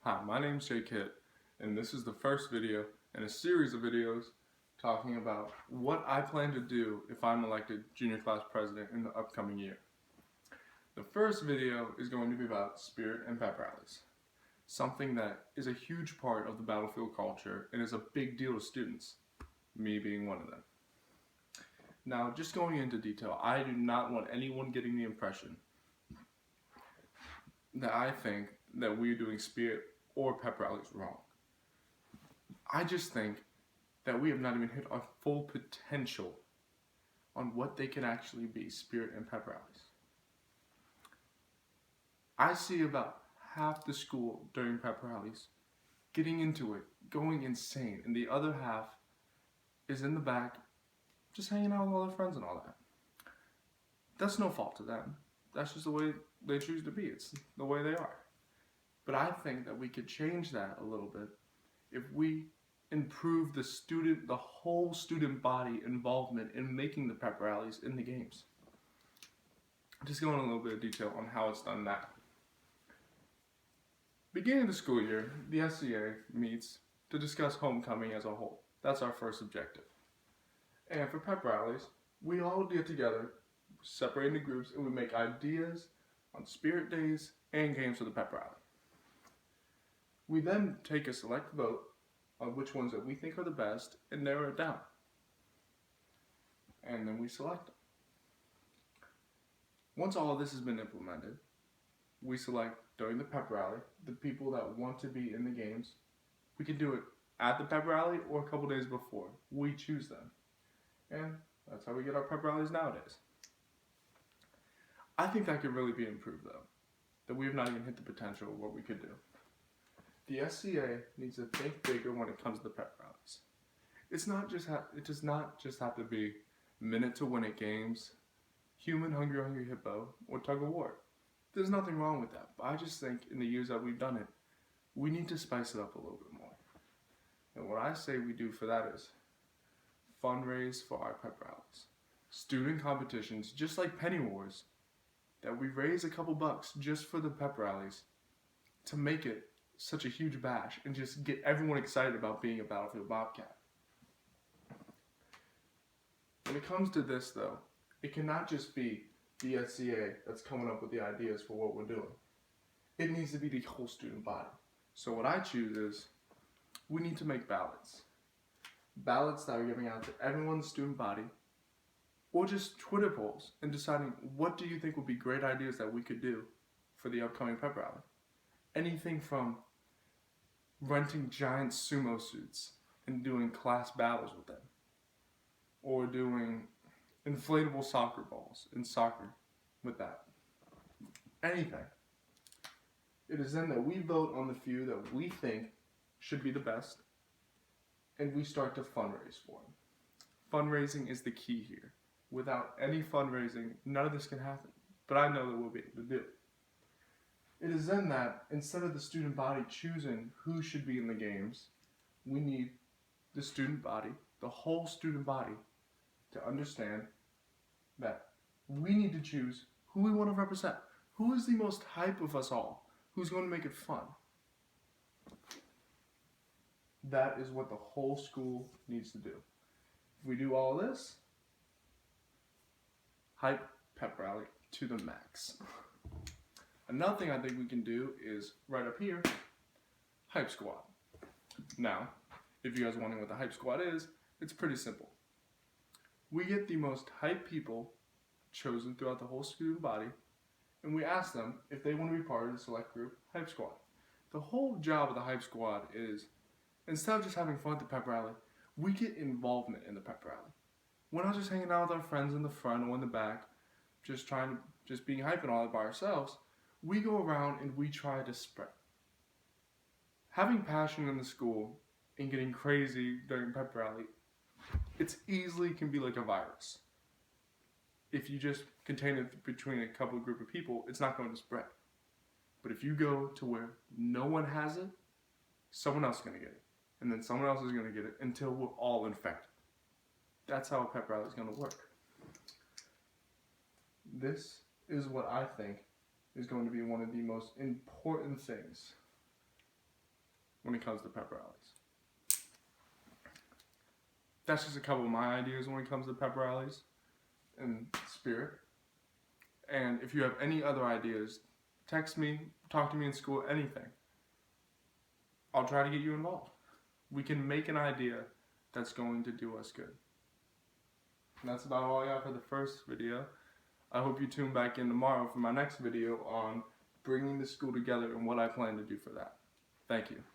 Hi, my name's Jay Kitt, and this is the first video in a series of videos talking about what I plan to do if I'm elected junior class president in the upcoming year. The first video is going to be about spirit and pep rallies, something that is a huge part of the battlefield culture and is a big deal to students, me being one of them. Now, just going into detail, I do not want anyone getting the impression that I think that we're doing spirit or pep rallies wrong. I just think that we have not even hit our full potential on what they can actually be, spirit and pep rallies. I see about half the school during pep rallies getting into it, going insane, and the other half is in the back just hanging out with all their friends and all that. That's no fault to them. That's just the way they choose to be. It's the way they are. But I think that we could change that a little bit if we improve the whole student body involvement in making the pep rallies in the games. Just going into a little bit of detail on how it's done now. Beginning of the school year, the SCA meets to discuss homecoming as a whole. That's our first objective. And for pep rallies, we all get together, separate into groups, and we make ideas on spirit days and games for the pep rally. We then take a select vote on which ones that we think are the best and narrow it down. And then we select them. Once all of this has been implemented, we select during the pep rally the people that want to be in the games. We can do it at the pep rally or a couple days before. We choose them. And that's how we get our pep rallies nowadays. I think that could really be improved though, that we have not even hit the potential of what we could do. The SCA needs to think bigger when it comes to the pep rallies. It does not just have to be minute to win it games, human hungry hippo, or tug of war. There's nothing wrong with that, but I just think in the years that we've done it, we need to spice it up a little bit more. And what I say we do for that is fundraise for our pep rallies. Student competitions, just like penny wars, that we raise a couple bucks just for the pep rallies to make it such a huge bash and just get everyone excited about being a Battlefield Bobcat. When it comes to this though, it cannot just be the SCA that's coming up with the ideas for what we're doing. It needs to be the whole student body. So what I choose is, we need to make ballots. Ballots that are giving out to everyone's student body, or just Twitter polls and deciding what do you think would be great ideas that we could do for the upcoming pep rally. Anything from renting giant sumo suits and doing class battles with them, or doing inflatable soccer balls in soccer with that. Anything. It is then that we vote on the few that we think should be the best, and we start to fundraise for them. Fundraising is the key here. Without any fundraising, none of this can happen, but I know that we'll be able to do it. It is then that, instead of the student body choosing who should be in the games, we need the student body, the whole student body, to understand that we need to choose who we want to represent. Who is the most hype of us all? Who's going to make it fun? That is what the whole school needs to do. If we do all this, hype pep rally to the max. Another thing I think we can do is, right up here, hype squad. Now, if you guys are wondering what the hype squad is, it's pretty simple. We get the most hype people chosen throughout the whole student body, and we ask them if they want to be part of the select group hype squad. The whole job of the hype squad is, instead of just having fun at the pep rally, we get involvement in the pep rally. We're not just hanging out with our friends in the front or in the back, just being hype and all that by ourselves. We go around and we try to spread. Having passion in the school and getting crazy during pep rally, it easily can be like a virus. If you just contain it between a couple group of people, it's not going to spread. But if you go to where no one has it, someone else is going to get it. And then someone else is going to get it until we're all infected. That's how a pep rally is going to work. This is what I think is going to be one of the most important things when it comes to pep rallies. That's just a couple of my ideas when it comes to pep rallies and spirit. And if you have any other ideas, text me, talk to me in school, anything. I'll try to get you involved. We can make an idea that's going to do us good. And that's about all I got for the first video. I hope you tune back in tomorrow for my next video on bringing the school together and what I plan to do for that. Thank you.